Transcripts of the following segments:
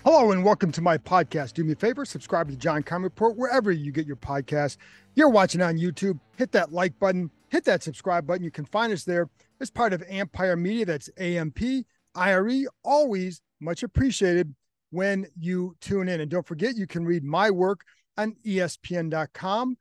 Hello and welcome to my podcast. Do me a favor, subscribe to the John Keim Report wherever you get your podcast. You're watching on YouTube, hit that like button, hit that subscribe button. You can find us there as part of Ampire Media. That's AMPIRE. Always much appreciated when you tune in. And don't forget, you can read my work on ESPN.com.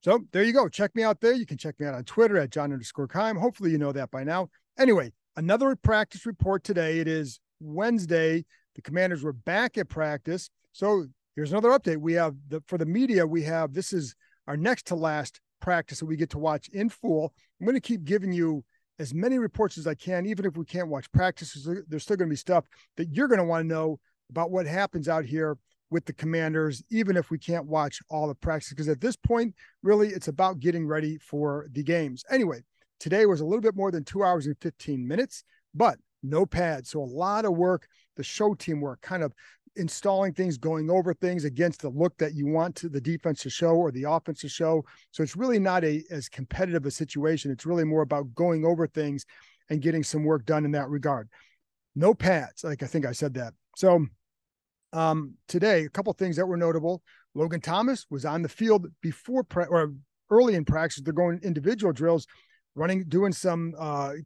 So there you go. Check me out there. You can check me out on Twitter at John_Keim. Hopefully you know that by now. Anyway, another practice report today. It is Wednesday. The Commanders were back at practice. So here's another update. We have for the media, this is our next to last practice that we get to watch in full. I'm going to keep giving you as many reports as I can, even if we can't watch practices. There's still going to be stuff that you're going to want to know about what happens out here with the Commanders, even if we can't watch all the practices, because at this point, really, it's about getting ready for the games. Anyway, today was a little bit more than 2 hours and 15 minutes, but no pads. So a lot of work, the show team work, kind of installing things, going over things against the look that you want the defense to show or the offense to show. So it's really not as competitive a situation. It's really more about going over things and getting some work done in that regard. No pads, like I think I said that. So today, a couple of things that were notable. Logan Thomas was on the field or early in practice. They're going individual drills, running, doing some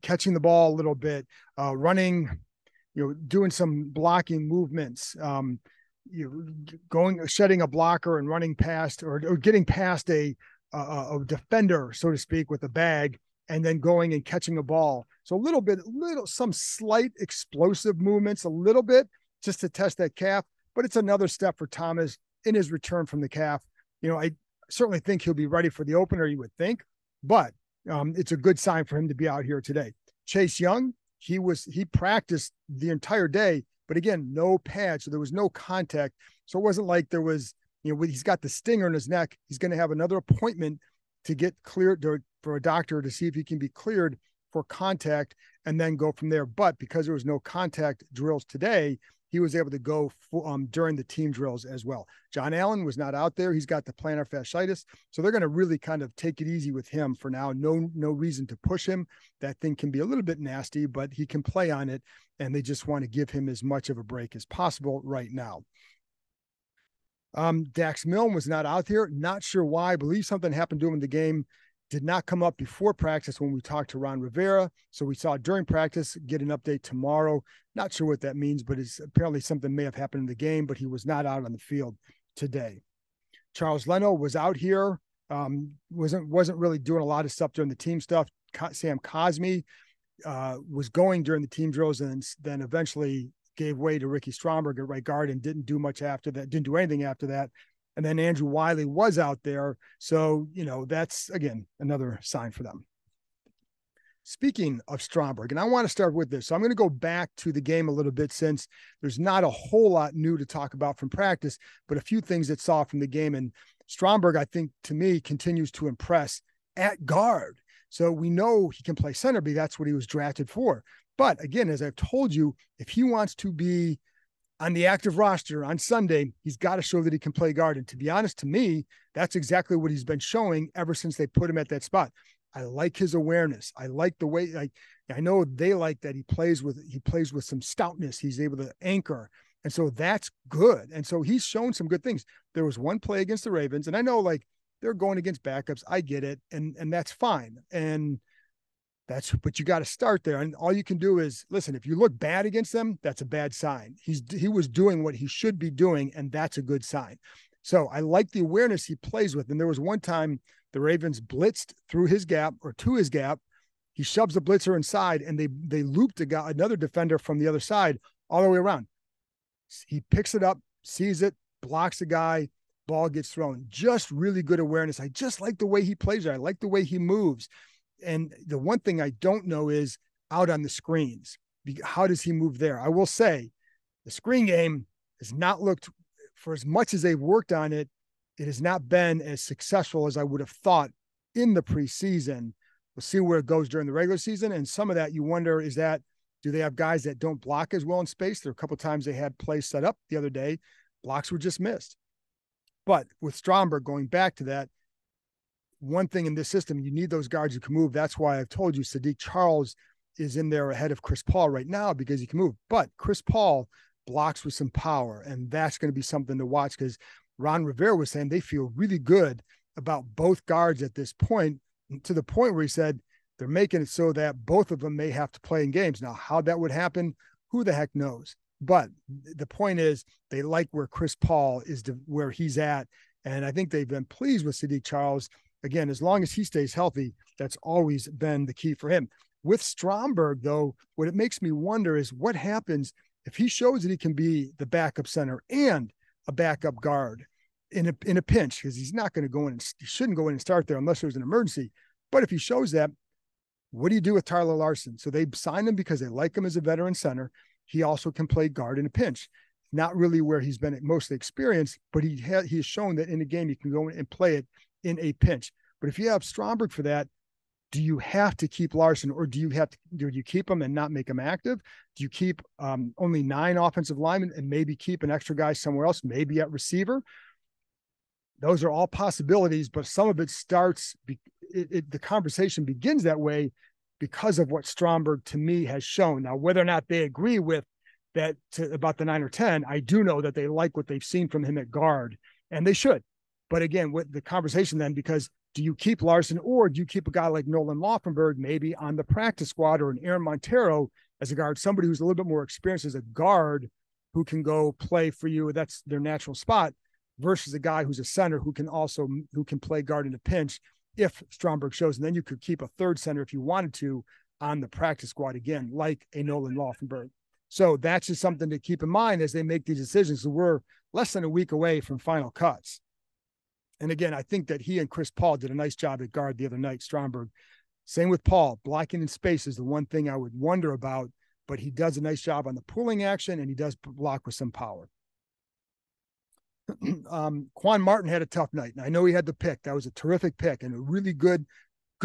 catching the ball a little bit, running, doing some blocking movements, shedding a blocker and running past or getting past a defender, so to speak, with a bag, and then going and catching a ball. So some slight explosive movements, a little bit just to test that calf, but it's another step for Thomas in his return from the calf. I certainly think he'll be ready for the opener, you would think, but it's a good sign for him to be out here today. Chase Young, he practiced the entire day, but again, no pad. So there was no contact. So it wasn't like there was, he's got the stinger in his neck. He's going to have another appointment to get cleared for a doctor to see if he can be cleared for contact and then go from there. But because there was no contact drills today, he was able to go during the team drills as well. John Allen was not out there. He's got the plantar fasciitis. So they're going to really kind of take it easy with him for now. No reason to push him. That thing can be a little bit nasty, but he can play on it. And they just want to give him as much of a break as possible right now. Dax Milne was not out there. Not sure why. I believe something happened to him in the game. Did not come up before practice when we talked to Ron Rivera. So we saw during practice, get an update tomorrow. Not sure what that means, but it's apparently something may have happened in the game, but he was not out on the field today. Charles Leno was out here. Wasn't really doing a lot of stuff during the team stuff. Sam Cosme was going during the team drills and then eventually gave way to Ricky Stromberg at right guard and didn't do much after that, didn't do anything after that. And then Andrew Wiley was out there. So, that's, again, another sign for them. Speaking of Stromberg, and I want to start with this. So I'm going to go back to the game a little bit since there's not a whole lot new to talk about from practice, but a few things that saw from the game. And Stromberg, I think, to me, continues to impress at guard. So we know he can play center, but that's what he was drafted for. But again, as I've told you, if he wants to be on the active roster on Sunday, he's got to show that he can play guard. And to be honest, to me, that's exactly what he's been showing ever since they put him at that spot. I like his awareness. I like the way, I know they like that he plays with some stoutness. He's able to anchor. And so that's good. And so he's shown some good things. There was one play against the Ravens, and I know they're going against backups. I get it. And that's fine. But you got to start there. And all you can do is listen, if you look bad against them, that's a bad sign. He was doing what he should be doing, and that's a good sign. So I like the awareness he plays with. And there was one time the Ravens blitzed through his gap or to his gap. He shoves the blitzer inside, and they looped another defender from the other side all the way around. He picks it up, sees it, blocks the guy, ball gets thrown. Just really good awareness. I just like the way he plays there. I like the way he moves. And the one thing I don't know is out on the screens. How does he move there? I will say the screen game has not looked, for as much as they've worked on it, it has not been as successful as I would have thought in the preseason. We'll see where it goes during the regular season. And some of that you wonder, do they have guys that don't block as well in space? There are a couple of times they had plays set up the other day. Blocks were just missed. But with Stromberg, going back to that, one thing in this system, you need those guards who can move. That's why I've told you Sadiq Charles is in there ahead of Chris Paul right now, because he can move. But Chris Paul blocks with some power. And that's going to be something to watch, because Ron Rivera was saying they feel really good about both guards at this point, to the point where he said they're making it so that both of them may have to play in games. Now, how that would happen, who the heck knows? But the point is, they like where Chris Paul is, where he's at. And I think they've been pleased with Sadiq Charles. Again, as long as he stays healthy, that's always been the key for him. With Stromberg, though, what it makes me wonder is what happens if he shows that he can be the backup center and a backup guard in a pinch, because he's not going to go in, he shouldn't go in and start there unless there's an emergency. But if he shows that, what do you do with Tyler Larson? So they signed him because they like him as a veteran center. He also can play guard in a pinch. Not really where he's been mostly experienced, but he has shown that in a game he can go in and play it in a pinch. But if you have Stromberg for that, do you have to keep Larson, or do you keep him and not make him active? Do you keep only 9 offensive linemen and maybe keep an extra guy somewhere else, maybe at receiver? Those are all possibilities, but some of it starts, the conversation begins that way because of what Stromberg, to me, has shown. Now, whether or not they agree with that about the 9 or 10, I do know that they like what they've seen from him at guard, and they should. But again, with the conversation then, because do you keep Larson, or do you keep a guy like Nolan Laufenberg maybe on the practice squad, or an Aaron Montero as a guard, somebody who's a little bit more experienced as a guard who can go play for you? That's their natural spot, versus a guy who's a center who can play guard in a pinch if Stromberg shows. And then you could keep a third center if you wanted to on the practice squad, again, like a Nolan Laufenberg. So that's just something to keep in mind as they make these decisions. So we're less than a week away from final cuts. And again, I think that he and Chris Paul did a nice job at guard the other night, Stromberg. Same with Paul. Blocking in space is the one thing I would wonder about, but he does a nice job on the pulling action, and he does block with some power. Quan Martin had a tough night, and I know he had the pick. That was a terrific pick and a really good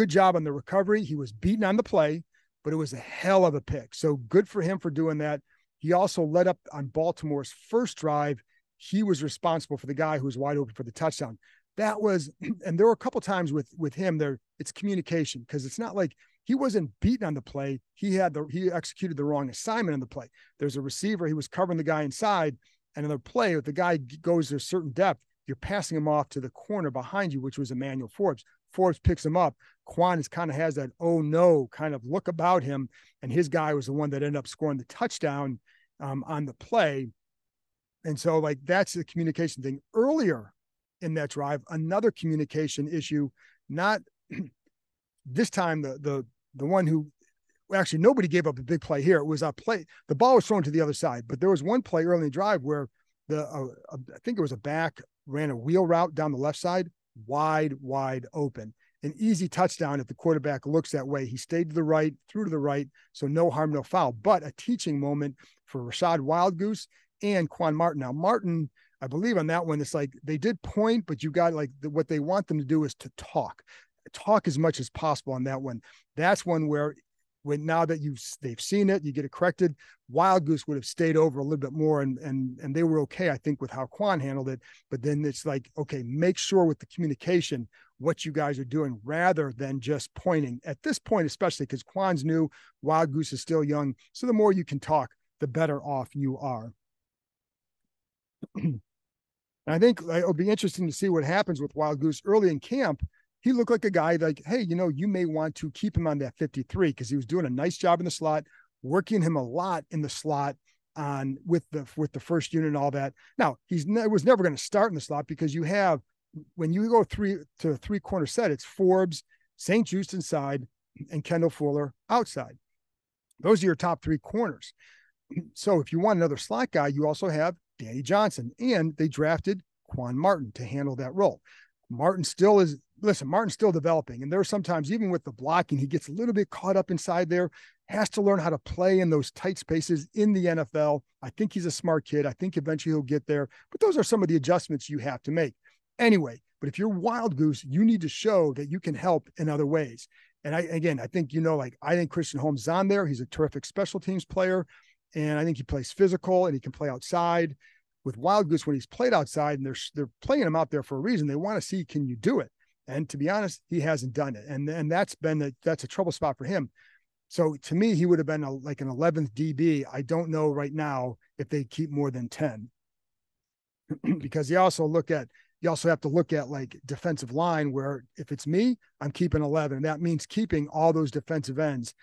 job on the recovery. He was beaten on the play, but it was a hell of a pick. So good for him for doing that. He also led up on Baltimore's first drive. He was responsible for the guy who was wide open for the touchdown. That was, and there were a couple times with him there, it's communication, because it's not like he wasn't beaten on the play. He executed the wrong assignment on the play. There's a receiver, he was covering the guy inside, and in the play, if the guy goes to a certain depth, you're passing him off to the corner behind you, which was Emmanuel Forbes. Forbes picks him up. Quan kind of has that, oh no, kind of look about him. And his guy was the one that ended up scoring the touchdown on the play. And so like, that's the communication thing. Earlier in that drive, another communication issue, not this time, the one who, actually nobody gave up a big play here. It was a play. The ball was thrown to the other side, but there was one play early in the drive where I think it was a back ran a wheel route down the left side, wide open, an easy touchdown. If the quarterback looks that way, he stayed to the right, threw to the right. So no harm, no foul, but a teaching moment for Rashad Wildgoose and Quan Martin. Now Martin, I believe on that one, it's like they did point, but you got like what they want them to do is to talk as much as possible on that one. That's one where now that they've seen it, you get it corrected. Wildgoose would have stayed over a little bit more, and they were okay, I think, with how Quan handled it. But then it's like, okay, make sure with the communication what you guys are doing rather than just pointing at this point, especially because Quan's new, Wildgoose is still young. So the more you can talk, the better off you are. I think it'll be interesting to see what happens with Wildgoose early in camp. He looked like a guy like, hey, you may want to keep him on that 53 because he was doing a nice job in the slot, working him a lot in the slot on with the first unit and all that. Now, was never going to start in the slot because you have, when you go to a 3-corner set, it's Forbes, St. Just inside, and Kendall Fuller outside. Those are your top 3 corners. So if you want another slot guy, you also have Danny Johnson, and they drafted Quan Martin to handle that role. Martin's still developing. And there are sometimes, even with the blocking, he gets a little bit caught up inside there, has to learn how to play in those tight spaces in the NFL. I think he's a smart kid. I think eventually he'll get there, but those are some of the adjustments you have to make. Anyway, but if you're Wildgoose, you need to show that you can help in other ways. And I think, I think Christian Holmes is on there. He's a terrific special teams player. And I think he plays physical and he can play outside. With Wildgoose, when he's played outside and they're playing him out there for a reason, they want to see, can you do it? And to be honest, he hasn't done it. And that's a trouble spot for him. So to me, he would have been like an 11th DB. I don't know right now if they keep more than 10 because you also have to look at like defensive line where if it's me, I'm keeping 11. And that means keeping all those defensive ends,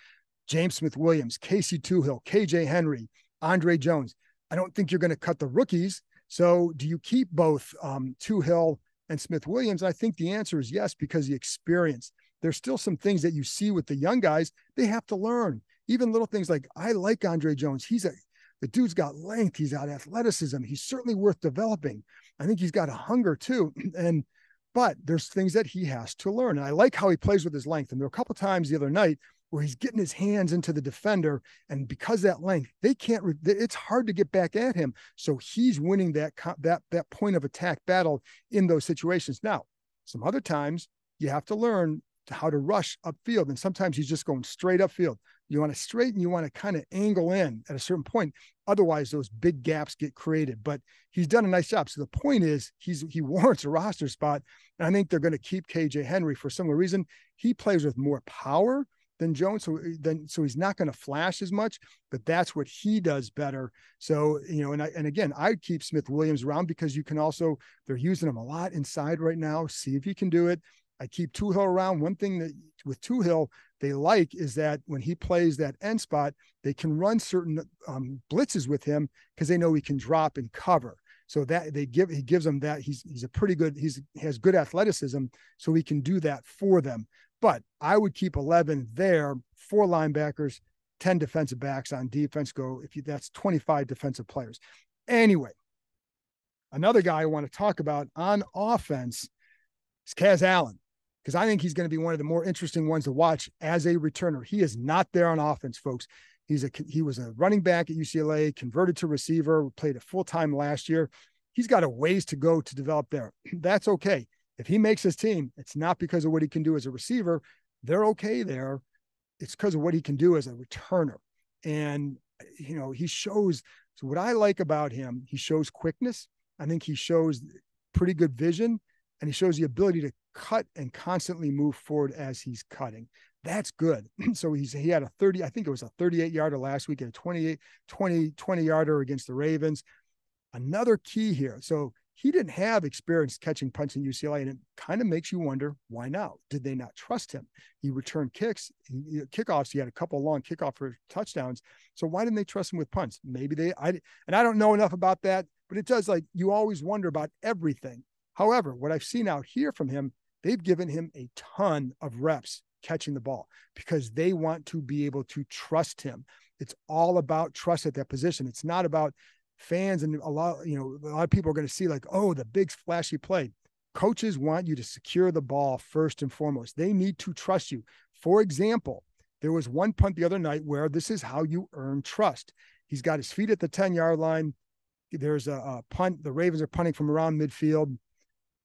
James Smith-Williams, Casey Toohill, KJ Henry, Andre Jones. I don't think you're going to cut the rookies. So do you keep both Toohill and Smith-Williams? I think the answer is yes, because the experience. There's still some things that you see with the young guys, they have to learn. Even little things like, I like Andre Jones. The dude's got length. He's got athleticism. He's certainly worth developing. I think he's got a hunger too. But there's things that he has to learn. And I like how he plays with his length. And there were a couple of times the other night where he's getting his hands into the defender. And because that length, it's hard to get back at him. So he's winning that point of attack battle in those situations. Now, some other times you have to learn how to rush upfield. And sometimes he's just going straight upfield. You want to straighten, you want to kind of angle in at a certain point. Otherwise, those big gaps get created. But he's done a nice job. So the point is, he warrants a roster spot. And I think they're going to keep KJ Henry for some reason. He plays with more power than Jones. So he's not going to flash as much, but that's what he does better. So, and again, I'd keep Smith-Williams around because they're using him a lot inside right now. See if he can do it. I keep Toohill around. One thing that with Toohill they like is that when he plays that end spot, they can run certain blitzes with him because they know he can drop and cover. So that he gives them that. He has good athleticism, so he can do that for them. But I would keep 11 there, 4 linebackers, 10 defensive backs on defense. That's 25 defensive players. Anyway, another guy I want to talk about on offense is Kaz Allen, because I think he's going to be one of the more interesting ones to watch as a returner. He is not there on offense, folks. He was a running back at UCLA, converted to receiver, played it full-time last year. He's got a ways to go to develop there. That's okay. If he makes his team, it's not because of what he can do as a receiver. They're okay there. It's because of what he can do as a returner. And, he shows, so what I like about him, he shows quickness. I think he shows pretty good vision, and he shows the ability to cut and constantly move forward as he's cutting. That's good. So he had a 38-yarder last week, and a 20-yarder against the Ravens. Another key here. So he didn't have experience catching punts in UCLA, and it kind of makes you wonder, why now? Did they not trust him? He returned kickoffs. He had a couple of long kickoff for touchdowns. So why didn't they trust him with punts? Maybe I don't know enough about that, but it does, like, you always wonder about everything. However, what I've seen out here from him, they've given him a ton of reps catching the ball because they want to be able to trust him. It's all about trust at that position. It's not about fans, and a lot of people are going to see like, oh, the big flashy play. Coaches want you to secure the ball first and foremost. They need to trust you. For example, there was one punt the other night where this is how you earn trust. He's got his feet at the 10-yard line. There's a punt. The Ravens are punting from around midfield.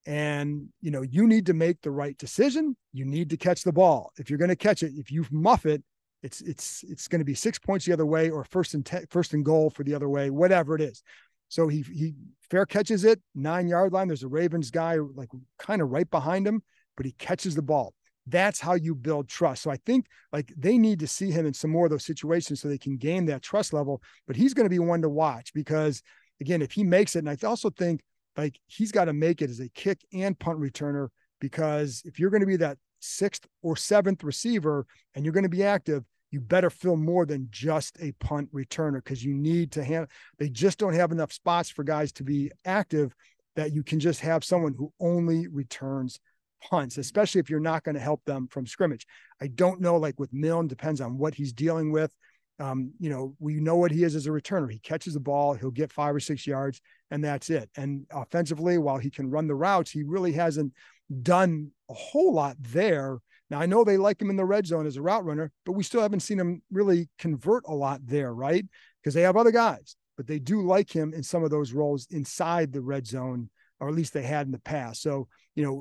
And, you need to make the right decision. You need to catch the ball. If you're going to catch it, if you muff it, it's going to be 6 points the other way, or first and goal for the other way, whatever it is. So he fair catches it, 9-yard line. There's a Ravens guy like kind of right behind him, but he catches the ball. That's how you build trust. So I think like they need to see him in some more of those situations so they can gain that trust level. But he's going to be one to watch because, again, if he makes it, and I also think like he's got to make it as a kick and punt returner, because if you're going to be that 6th or 7th receiver and you're going to be active, you better fill more than just a punt returner, because you need to they just don't have enough spots for guys to be active that you can just have someone who only returns punts, especially if you're not going to help them from scrimmage. I don't know, like with Milne, depends on what he's dealing with. We know what he is as a returner. He catches the ball, he'll get 5 or 6 yards, and that's it. And offensively, while he can run the routes, he really hasn't done a whole lot there. Now, I know they like him in the red zone as a route runner, but we still haven't seen him really convert a lot there, right? Because they have other guys, but they do like him in some of those roles inside the red zone, or at least they had in the past. So,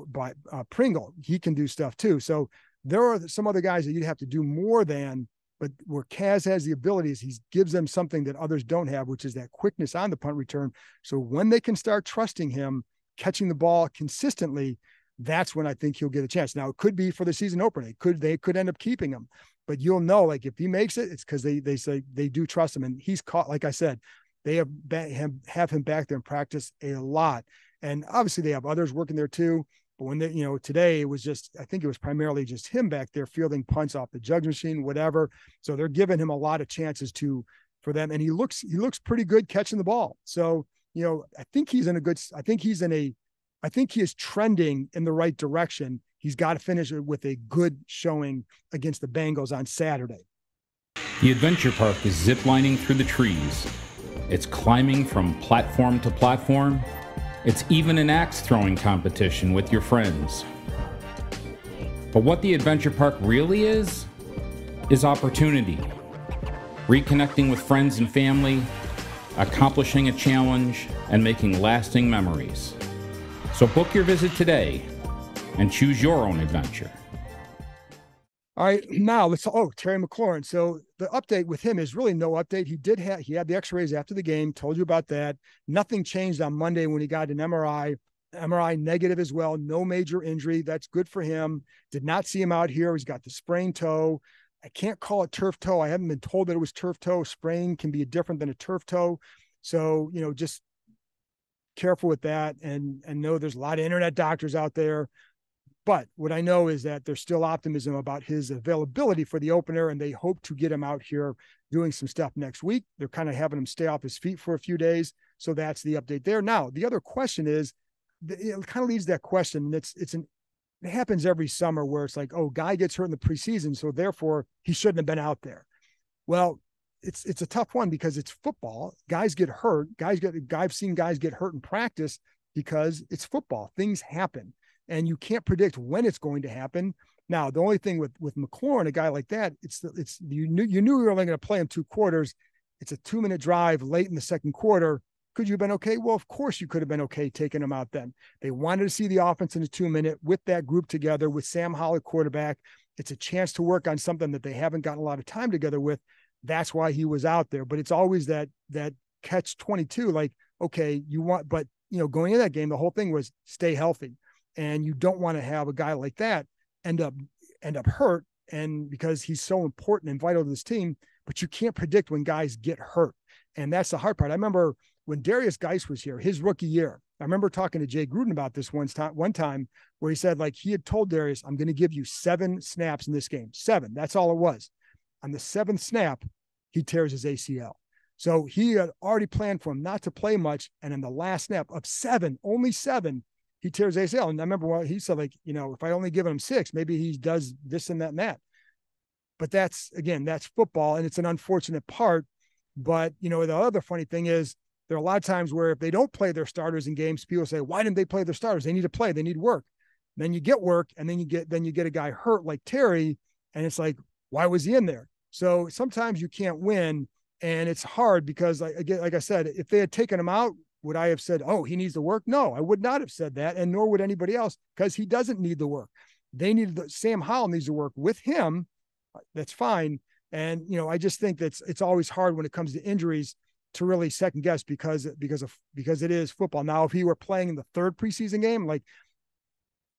by Pringle, he can do stuff too. So there are some other guys that you'd have to do more than, but where Kaz has the abilities, he gives them something that others don't have, which is that quickness on the punt return. So when they can start trusting him, catching the ball consistently, that's when I think he'll get a chance. Now, it could be for the season opener. They could end up keeping him. but you'll know, like, if he makes it, it's because they say they do trust him. And he's caught, like I said, they have him back there in practice a lot. And obviously they have others working there too. But when today it was just, I think it was primarily just him back there fielding punts off the judge machine, whatever. So they're giving him a lot of chances for them. And he looks pretty good catching the ball. So, I think he is trending in the right direction. He's got to finish it with a good showing against the Bengals on Saturday. The adventure park is ziplining through the trees. It's climbing from platform to platform. It's even an axe throwing competition with your friends. But what the adventure park really is opportunity. Reconnecting with friends and family, accomplishing a challenge, and making lasting memories. So book your visit today and choose your own adventure. All right, now Terry McLaurin. So the update with him is really no update. He had the x-rays after the game, told you about that. Nothing changed on Monday when he got an MRI. MRI negative as well, no major injury. That's good for him. Did not see him out here. He's got the sprained toe. I can't call it turf toe. I haven't been told that it was turf toe. Sprain can be different than a turf toe. So, just careful with that. And know there's a lot of internet doctors out there. But what I know is that there's still optimism about his availability for the opener, and they hope to get him out here doing some stuff next week. They're kind of having him stay off his feet for a few days. So that's the update there. Now, the other question is, it kind of leads that question. And it happens every summer where it's like, oh, guy gets hurt in the preseason, so therefore he shouldn't have been out there. Well, it's a tough one because it's football. Guys get hurt. I've seen guys get hurt in practice because it's football. Things happen. And you can't predict when it's going to happen. Now, the only thing with McLaurin, a guy like that, you knew you were only going to play him 2 quarters. It's a 2-minute drive late in the second quarter. Could you have been okay? Well, of course you could have been okay taking him out then. They wanted to see the offense in a 2-minute with that group together with Sam Howell quarterback. It's a chance to work on something that they haven't gotten a lot of time together with. That's why he was out there. But it's always that catch-22, like, okay, but going into that game, the whole thing was stay healthy. And you don't want to have a guy like that end up hurt, and because he's so important and vital to this team, but you can't predict when guys get hurt. And that's the hard part. I remember when Darius Geis was here, his rookie year, I remember talking to Jay Gruden about this one time where he said, like, he had told Darius, I'm going to give you 7 snaps in this game. 7. That's all it was. On the 7th snap, he tears his ACL. So he had already planned for him not to play much. And in the last snap of 7, only 7, he tears ACL. And I remember he said, like, if I only give him 6, maybe he does this and that and that. But that's football, and it's an unfortunate part. But, the other funny thing is there are a lot of times where if they don't play their starters in games, people say, why didn't they play their starters? They need to play. They need work. Then you get work, and then you get a guy hurt like Terry, and it's like, why was he in there? So sometimes you can't win, and it's hard because, like I said, if they had taken him out, would I have said, oh, he needs to work? No, I would not have said that, and nor would anybody else, because he doesn't need the work. Sam Howell needs to work with him. That's fine. And, I just think it's always hard when it comes to injuries to really second guess because it is football. Now, if he were playing in the 3rd preseason game, like,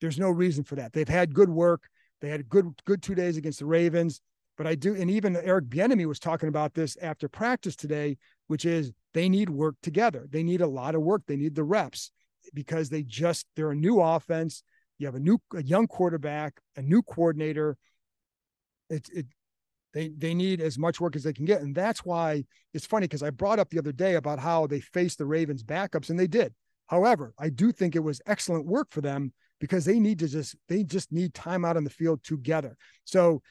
there's no reason for that. They've had good work. They had a good 2 days against the Ravens. But and even Eric Bieniemy was talking about this after practice today, which is they need work together. They need a lot of work. They need the reps because they're a new offense. You have a young quarterback, a new coordinator. They need as much work as they can get. And that's why it's funny, because I brought up the other day about how they faced the Ravens backups, and they did. However, I do think it was excellent work for them because they just need time out on the field together. So,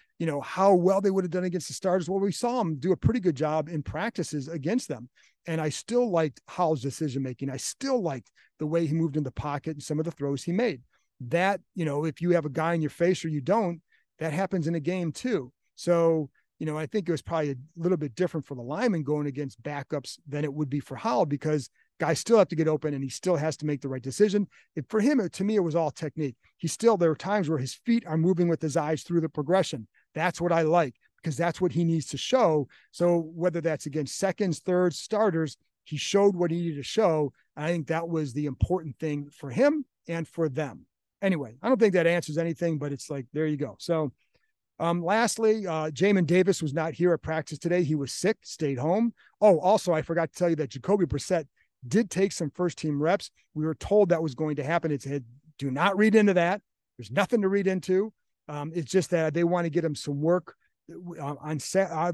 how well they would have done against the starters. Well, we saw them do a pretty good job in practices against them. And I still liked Howell's decision-making. I still liked the way he moved in the pocket and some of the throws he made. That, if you have a guy in your face or you don't, that happens in a game too. So, I think it was probably a little bit different for the lineman going against backups than it would be for Howell, because guys still have to get open and he still has to make the right decision. For him, to me, it was all technique. There are times where his feet are moving with his eyes through the progression. That's what I like, because that's what he needs to show. So whether that's against seconds, thirds, starters, he showed what he needed to show. And I think that was the important thing for him and for them. Anyway, I don't think that answers anything, but it's like, there you go. So Lastly, Jamin Davis was not here at practice today. He was sick, stayed home. Oh, also, I forgot to tell you that Jacoby Brissett did take some first-team reps. We were told that was going to happen. It said, do not read into that. There's nothing to read into. It's just that they want to get him some work on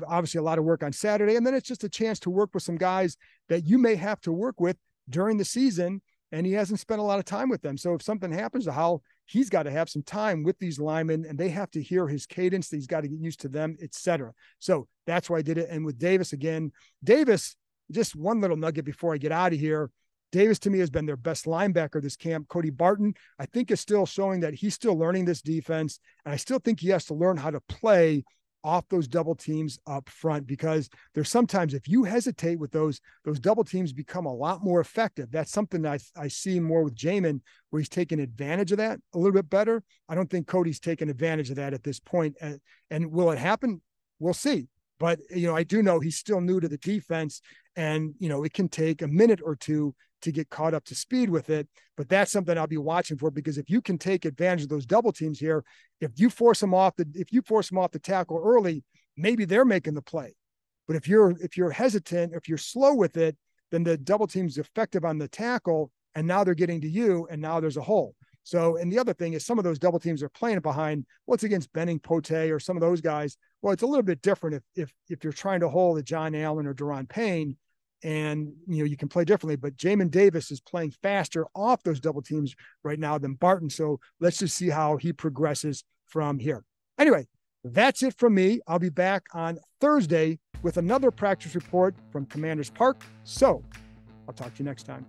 obviously a lot of work on Saturday. And then it's just a chance to work with some guys that you may have to work with during the season. And he hasn't spent a lot of time with them. So if something happens to Howell, he's got to have some time with these linemen, and they have to hear his cadence. He's got to get used to them, etc. So that's why I did it. And with Davis again, Davis, just one little nugget before I get out of here. Davis, to me, has been their best linebacker this camp. Cody Barton, I think, is still showing that he's still learning this defense. And I still think he has to learn how to play off those double teams up front, because there's sometimes if you hesitate with those double teams become a lot more effective. That's something that I see more with Jamin, where he's taking advantage of that a little bit better. I don't think Cody's taken advantage of that at this point. And will it happen? We'll see. But, I do know he's still new to the defense, and, it can take a minute or two to get caught up to speed with it. But that's something I'll be watching for, because if you can take advantage of those double teams here, if you force them off the tackle early, maybe they're making the play. But if you're hesitant, if you're slow with it, then the double team's effective on the tackle, and now they're getting to you, and now there's a hole. So, and the other thing is some of those double teams are playing behind what's against Benning, Pote, or some of those guys. Well, it's a little bit different if you're trying to hold a John Allen or Daron Payne, and you can play differently. But Jamin Davis is playing faster off those double teams right now than Barton. So let's just see how he progresses from here. Anyway, that's it from me. I'll be back on Thursday with another practice report from Commanders Park. So I'll talk to you next time.